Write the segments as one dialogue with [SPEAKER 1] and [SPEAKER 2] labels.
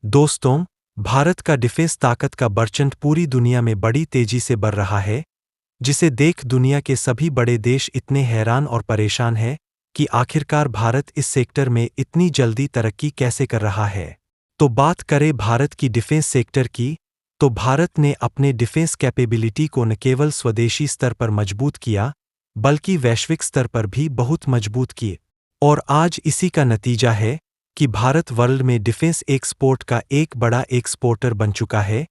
[SPEAKER 1] दोस्तों, भारत का डिफेंस ताकत का प्रचंड पूरी दुनिया में बड़ी तेजी से बढ़ रहा है, जिसे देख दुनिया के सभी बड़े देश इतने हैरान और परेशान हैं कि आखिरकार भारत इस सेक्टर में इतनी जल्दी तरक्की कैसे कर रहा है। तो बात करें भारत की डिफेंस सेक्टर की, तो भारत ने अपने डिफेंस कैपेबिलिटी को न केवल स्वदेशी स्तर पर मजबूत किया, बल्कि वैश्विक स्तर पर भी बहुत मजबूत किए। और आज इसी का नतीजा है कि भारत वर्ल्ड में डिफेंस एक्सपोर्ट का एक बड़ा एक्सपोर्टर बन चुका है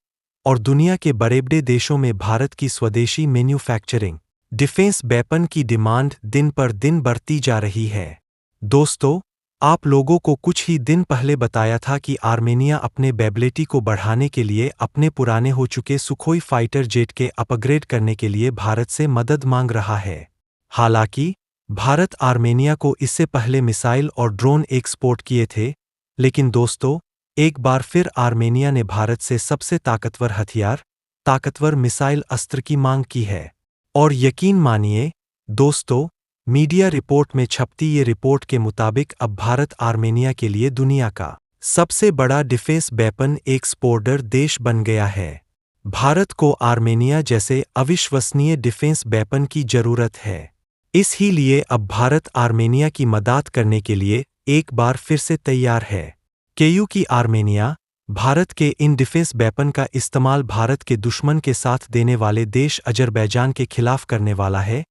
[SPEAKER 1] और दुनिया के बड़े-बड़े देशों में भारत की स्वदेशी मैन्युफैक्चरिंग डिफेंस वेपन की डिमांड दिन पर दिन बढ़ती जा रही है। दोस्तों, आप लोगों को कुछ ही दिन पहले बताया था कि आर्मेनिया अपने एबिलिटी को बढ़ाने के लिए अपने पुराने हो चुके सुखोई फाइटर जेट के अपग्रेड करने के लिए भारत से मदद मांग रहा है। हालांकि भारत आर्मेनिया को इससे पहले मिसाइल और ड्रोन एक्सपोर्ट किए थे, लेकिन दोस्तों, एक बार फिर आर्मेनिया ने भारत से सबसे ताकतवर हथियार, ताकतवर मिसाइल अस्त्र की मांग की है। और यकीन मानिए दोस्तों, मीडिया रिपोर्ट में छपती ये रिपोर्ट के मुताबिक अब भारत आर्मेनिया के लिए दुनिया का सबसे बड़ा डिफेंस वेपन एक्सपोर्टर देश बन गया है। भारत को आर्मेनिया जैसे अविश्वसनीय डिफेंस वेपन की जरूरत है। इसलिए अब भारत आर्मेनिया की मदद करने के लिए एक बार फिर से तैयार है, क्योंकि आर्मेनिया भारत के इन डिफेंस वेपन का इस्तेमाल भारत के दुश्मन के साथ देने वाले देश अजरबैजान के खिलाफ करने वाला है,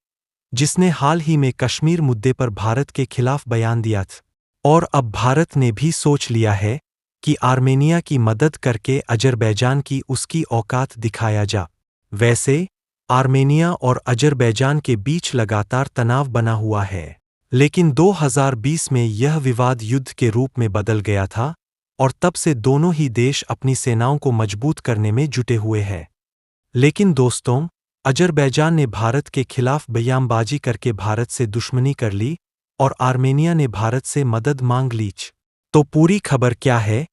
[SPEAKER 1] जिसने हाल ही में कश्मीर मुद्दे पर भारत के खिलाफ बयान दिया था। और अब भारत ने भी सोच लिया है कि आर्मेनिया की मदद करके अजरबैजान की उसकी औकात दिखाया जा। वैसे आर्मेनिया और अजरबैजान के बीच लगातार तनाव बना हुआ है, लेकिन 2020 में यह विवाद युद्ध के रूप में बदल गया था और तब से दोनों ही देश अपनी सेनाओं को मजबूत करने में जुटे हुए हैं। लेकिन दोस्तों, अजरबैजान ने भारत के खिलाफ बयानबाजी करके भारत से दुश्मनी कर ली और आर्मेनिया ने भारत से मदद मांग ली। तो पूरी खबर क्या है,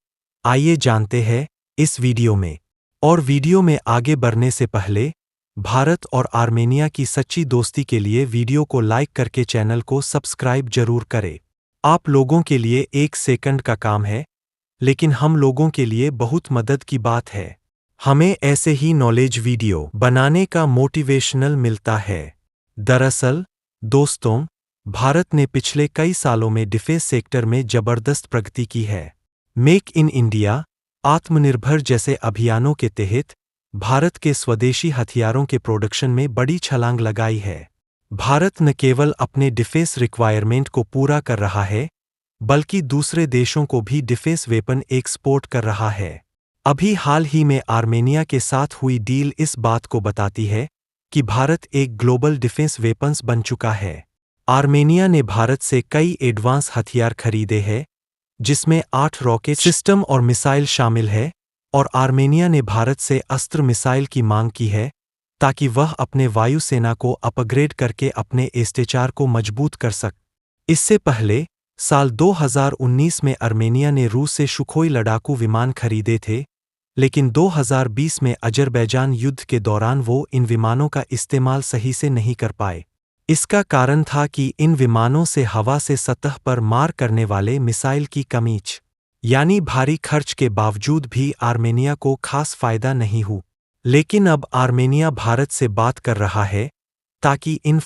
[SPEAKER 1] आइए जानते हैं इस वीडियो में। और वीडियो में आगे बढ़ने से पहले भारत और आर्मेनिया की सच्ची दोस्ती के लिए वीडियो को लाइक करके चैनल को सब्सक्राइब जरूर करें। आप लोगों के लिए 1 सेकंड का काम है, लेकिन हम लोगों के लिए बहुत मदद की बात है। हमें ऐसे ही नॉलेज वीडियो बनाने का मोटिवेशनल मिलता है। दरअसल दोस्तों, भारत ने पिछले कई सालों में डिफेंस सेक्टर में जबरदस्त प्रगति की है। मेक इन इंडिया, आत्मनिर्भर जैसे अभियानों के तहत भारत के स्वदेशी हथियारों के प्रोडक्शन में बड़ी छलांग लगाई है। भारत न केवल अपने डिफेंस रिक्वायरमेंट को पूरा कर रहा है, बल्कि दूसरे देशों को भी डिफेंस वेपन एक्सपोर्ट कर रहा है। अभी हाल ही में आर्मेनिया के साथ हुई डील इस बात को बताती है कि भारत एक ग्लोबल डिफेंस वेपन्स बन चुका है। आर्मेनिया ने भारत से कई एडवांस हथियार खरीदे हैं, जिसमें 8 रॉकेट सिस्टम और मिसाइल शामिल है, और आर्मेनिया ने भारत से अस्त्र मिसाइल की मांग की है ताकि वह अपने वायुसेना को अपग्रेड करके अपने एस्टेचार को मजबूत कर सके। इससे पहले साल 2019 में आर्मेनिया ने रूस से सुखोई लड़ाकू विमान खरीदे थे, लेकिन 2020 में अजरबैजान युद्ध के दौरान वो इन विमानों का इस्तेमाल सही से नहीं कर पाए। इसका कारण था कि इन विमानों से हवा से सतह पर मार करने वाले मिसाइल की कमी, यानी भारी खर्च के बावजूद भी आर्मेनिया को खास फायदा नहीं हुआ। लेकिन अब आर्मेनिया भारत से बात कर रहा है ताकि इन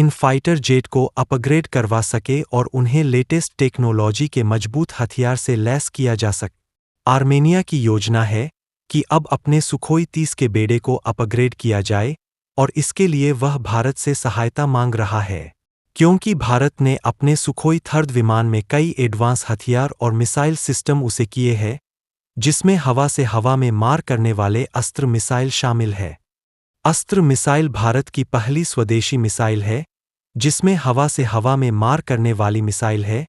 [SPEAKER 1] फाइटर जेट को अपग्रेड करवा सके और उन्हें लेटेस्ट टेक्नोलॉजी के मजबूत हथियार से लैस किया जा सके। आर्मेनिया की योजना है कि अब अपने सुखोई 30 के बेड़े को अपग्रेड किया जाए, और इसके लिए वह भारत से सहायता मांग रहा है, क्योंकि भारत ने अपने सुखोई 30 विमान में कई एडवांस हथियार और मिसाइल सिस्टम उसे किए हैं, जिसमें हवा से हवा में मार करने वाले अस्त्र मिसाइल शामिल है। अस्त्र मिसाइल भारत की पहली स्वदेशी मिसाइल है, जिसमें हवा से हवा में मार करने वाली मिसाइल है,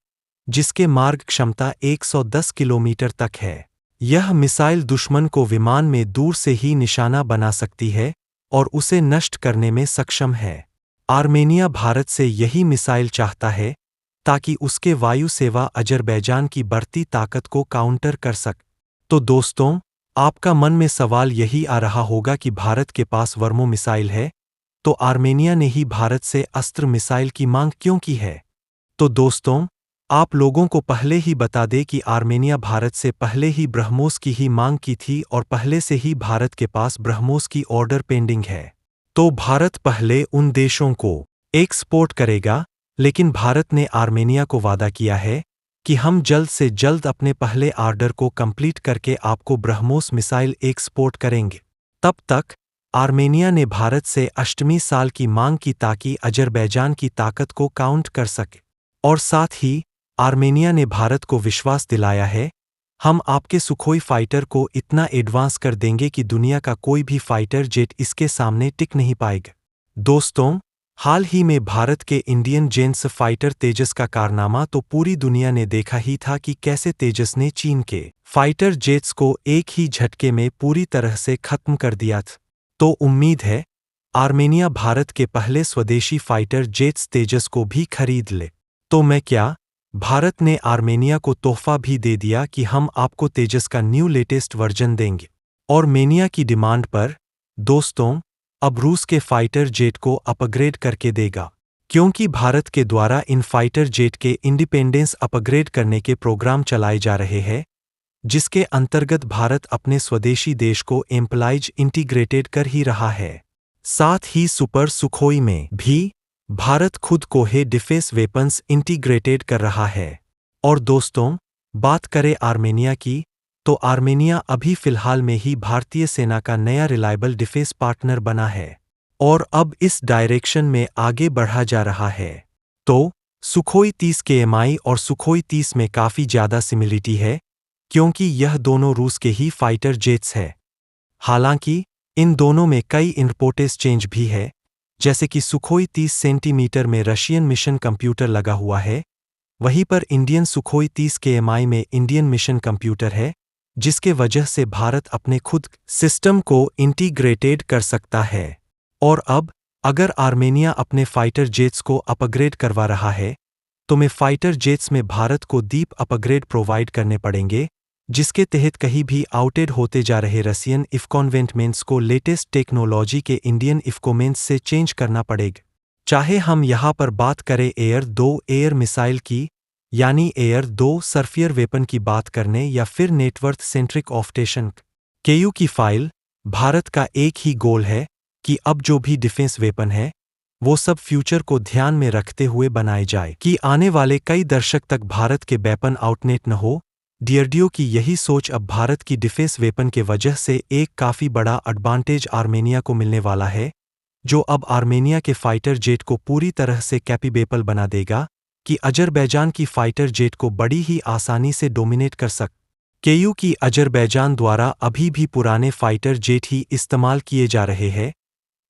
[SPEAKER 1] जिसके मार्ग क्षमता 110 किलोमीटर तक है। यह मिसाइल दुश्मन को विमान में दूर से ही निशाना बना सकती है और उसे नष्ट करने में सक्षम है। आर्मेनिया भारत से यही मिसाइल चाहता है ताकि उसके वायु सेवा अजरबैजान की बढ़ती ताकत को काउंटर कर सके। तो दोस्तों, आपका मन में सवाल यही आ रहा होगा कि भारत के पास वर्मो मिसाइल है, तो आर्मेनिया ने ही भारत से अस्त्र मिसाइल की मांग क्यों की है? तो दोस्तों, आप लोगों को पहले ही बता दे कि आर्मेनिया भारत से पहले ही ब्रह्मोस की ही मांग की थी और पहले से ही भारत के पास ब्रह्मोस की ऑर्डर पेंडिंग है। तो भारत पहले उन देशों को एक्सपोर्ट करेगा, लेकिन भारत ने आर्मेनिया को वादा किया है कि हम जल्द से जल्द अपने पहले ऑर्डर को कंप्लीट करके आपको ब्रह्मोस मिसाइल एक्सपोर्ट करेंगे। तब तक आर्मेनिया ने भारत से अष्टमी साल की मांग की ताकि अजरबैजान की ताकत को काउंट कर सके। और साथ ही आर्मेनिया ने भारत को विश्वास दिलाया है, हम आपके सुखोई फाइटर को इतना एडवांस कर देंगे कि दुनिया का कोई भी फाइटर जेट इसके सामने टिक नहीं पाएगा। दोस्तों, हाल ही में भारत के इंडियन जेट्स फाइटर तेजस का कारनामा तो पूरी दुनिया ने देखा ही था कि कैसे तेजस ने चीन के फाइटर जेट्स को एक ही झटके में पूरी तरह से खत्म कर दिया था। तो उम्मीद है आर्मेनिया भारत के पहले स्वदेशी फाइटर जेट्स तेजस को भी खरीद ले। तो मैं क्या, भारत ने आर्मेनिया को तोहफा भी दे दिया कि हम आपको तेजस का न्यू लेटेस्ट वर्जन देंगे। और मेनिया की डिमांड पर, दोस्तों, अब रूस के फाइटर जेट को अपग्रेड करके देगा, क्योंकि भारत के द्वारा इन फाइटर जेट के इंडिपेंडेंस अपग्रेड करने के प्रोग्राम चलाए जा रहे हैं, जिसके अंतर्गत भारत अपने स्वदेशी देश को एम्प्लाइज इंटीग्रेटेड कर ही रहा है। साथ ही सुपर सुखोई में भी भारत खुद को है डिफेंस वेपन्स इंटीग्रेटेड कर रहा है। और दोस्तों, बात करें आर्मेनिया की, तो आर्मेनिया अभी फिलहाल में ही भारतीय सेना का नया रिलायबल डिफेंस पार्टनर बना है और अब इस डायरेक्शन में आगे बढ़ा जा रहा है। तो सुखोई 30 KMI और सुखोई 30 में काफ़ी ज़्यादा सिमिलिटी है, क्योंकि यह दोनों रूस के ही फाइटर जेट्स है। हालांकि इन दोनों में कई इंपॉर्टेंट चेंज भी है, जैसे कि सुखोई 30 सेंटीमीटर में रशियन मिशन कंप्यूटर लगा हुआ है, वहीं पर इंडियन सुखोई 30 KMI में इंडियन मिशन कंप्यूटर है, जिसके वजह से भारत अपने खुद सिस्टम को इंटीग्रेटेड कर सकता है। और अब अगर आर्मेनिया अपने फाइटर जेट्स को अपग्रेड करवा रहा है, तो में फाइटर जेट्स में भारत को डीप अपग्रेड प्रोवाइड करने पड़ेंगे, जिसके तहत कहीं भी आउटेड होते जा रहे रशियन इक्विपमेंट्स को लेटेस्ट टेक्नोलॉजी के इंडियन इक्विपमेंट्स से चेंज करना पड़ेगा। चाहे हम यहाँ पर बात करें एयर 2 एयर मिसाइल की, यानी एयर 2 सरफियर वेपन की बात करने, या फिर नेटवर्क सेंट्रिक ऑप्टेशन केयू की फाइल, भारत का एक ही गोल है कि अब जो भी डिफेंस वेपन है वो सब फ्यूचर को ध्यान में रखते हुए बनाए जाए कि आने वाले कई दशक तक भारत के वेपन आउटनेट न हो। डीआरडीओ की यही सोच अब भारत की डिफेंस वेपन के वजह से एक काफ़ी बड़ा एडवांटेज आर्मेनिया को मिलने वाला है, जो अब आर्मेनिया के फाइटर जेट को पूरी तरह से कैपेबल बना देगा कि अजरबैजान की फाइटर जेट को बड़ी ही आसानी से डोमिनेट कर सके। केयू की अजरबैजान द्वारा अभी भी पुराने फाइटर जेट ही इस्तेमाल किए जा रहे हैं,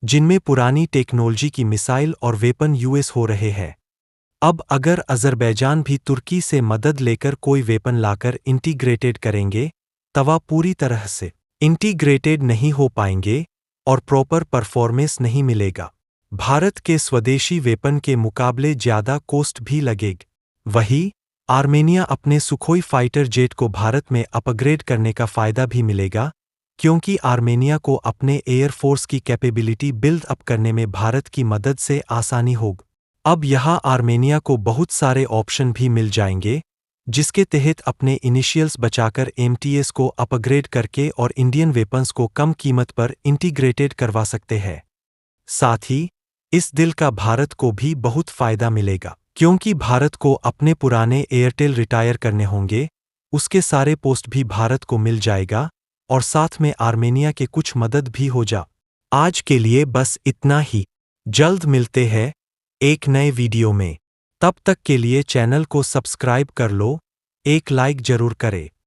[SPEAKER 1] जिनमें पुरानी टेक्नोलॉजी की मिसाइल और वेपन यूएस हो रहे हैं। अब अगर अजरबैजान भी तुर्की से मदद लेकर कोई वेपन लाकर इंटीग्रेटेड करेंगे, तवा पूरी तरह से इंटीग्रेटेड नहीं हो पाएंगे और प्रॉपर परफॉर्मेंस नहीं मिलेगा। भारत के स्वदेशी वेपन के मुकाबले ज़्यादा कॉस्ट भी लगेगी। वहीं आर्मेनिया अपने सुखोई फाइटर जेट को भारत में अपग्रेड करने का फ़ायदा भी मिलेगा, क्योंकि आर्मेनिया को अपने एयरफोर्स की कैपेबिलिटी बिल्ड अप करने में भारत की मदद से आसानी होगी। अब यहाँ आर्मेनिया को बहुत सारे ऑप्शन भी मिल जाएंगे, जिसके तहत अपने इनिशियल्स बचाकर एमटीएस को अपग्रेड करके और इंडियन वेपन्स को कम कीमत पर इंटीग्रेटेड करवा सकते हैं। साथ ही इस दिल का भारत को भी बहुत फ़ायदा मिलेगा, क्योंकि भारत को अपने पुराने एयरटेल रिटायर करने होंगे, उसके सारे पोस्ट भी भारत को मिल जाएगा और साथ में आर्मेनिया के कुछ मदद भी हो जा। आज के लिए बस इतना ही। जल्द मिलते हैं एक नए वीडियो में। तब तक के लिए चैनल को सब्सक्राइब कर लो, एक लाइक जरूर करें।